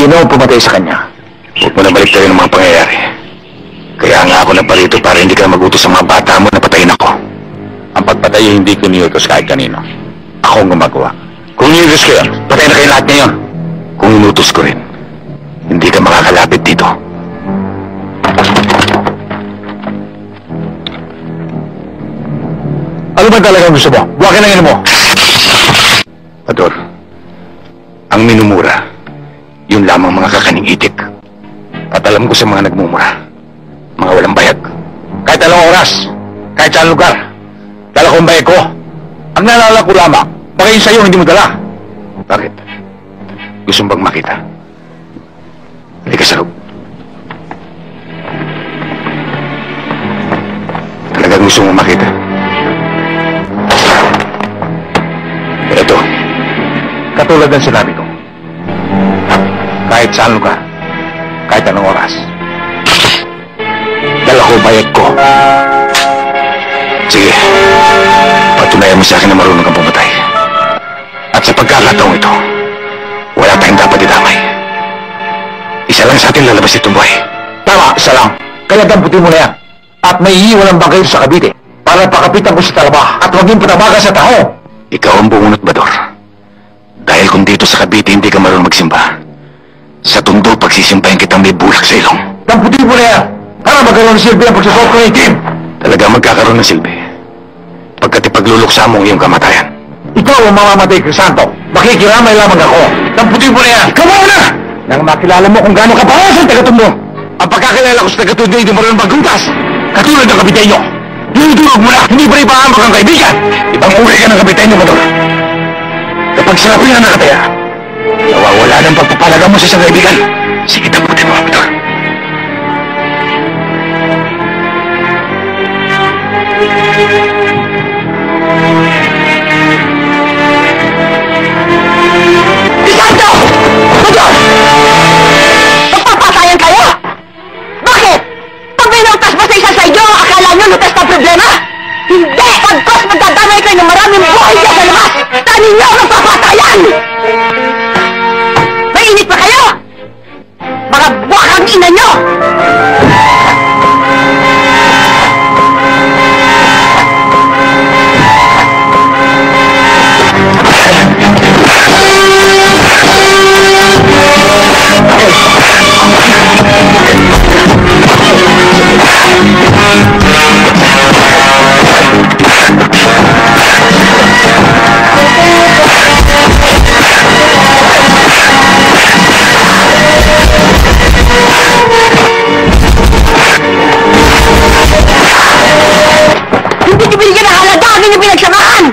Sino ang pumatay sa kanya? Huwag mo na baliktarin ang mga pangyayari. Kaya nga ako naparito para hindi ka magutos sa mga bata mo na patayin ako. Ang pagpatay ay hindi ko niutos kahit kanino. Ako ang gumagawa. Kung niutos ko yun, patay na kayo lahat ngayon. Kung inutos ko rin, hindi ka makakalapit dito. Ano ba talaga gusto mo? Buwakin ang ino mo! Ador, ang minumura, yun lamang mga kakaning itik. At alam ko sa mga nagmumura, mga walang bayag. Kahit anong oras, kahit saan lugar, dala ko ang bayag ko. Ang naalala ko lamang, baka yun sa'yo hindi mo dala. Bakit? Gusto mo bang makita? Halika sa loob. Talagang gusto mo makita? Ito. Katulad ng sinabi ko. Kahit saan lugar, kahit anong oras, dala ko ang bayag ko. Sige. Patunayan mo sa akin na marunong kang pumatay. At sa pagkakataong ito, wala tayong dapat idamay. Isa lang sa atin lalabas itong buhay. Tama, isa lang. Kaya damputin mo na yan. At may iiwan ang bangkay sa Cavite para pakapitan ko sa talaba at maging panabaga sa tao. Ikaw ang bungunot, Bador. Dahil kung dito sa Cavite hindi ka marunong magsimba, sa Tondo pagsisimbahin kitang may bulak sa ilong. Damputin mo na yan para magkaroon ng silbi ang pagsusot ko ng itim. Talaga magkakaroon ng silbi. Pagkat ipagluluksa mo ang iyong kamatayan. Ikaw ang mamamatay, Crisanto. Makikiramay lamang ako. Damputin mo na yan. Ikaw na! Nang makilala mo kung gaano ka para sa taga-Tondo. Ang pagkakilala ko sa taga-Tondo hindi marunong magkuntas. Katulad ng kapitenyo. Dinudurog mo na, hindi pa ipahamak ang kaibigan. Ibang uri ka ng kapitenyo, Bador. Kapag sinabi na nakataya, nawawala ng pagpapalaga mo sa isang kaibigan. Sige, damputin mo, Bador. Crisanto! Bador! Magpapatayan kayo? Bakit? Pag may nautas ba sa isa sa inyo, akala nyo lutas na problema? Hindi! Pagkos magdadamay kayo ng maraming buhay dyan sa labas! Tanin nyo ang papatayan! Mainit pa kayo? Mga buwakang ina nyo! Hindi niyo binigyan ng halaga, hindi niyo pinagsamahan!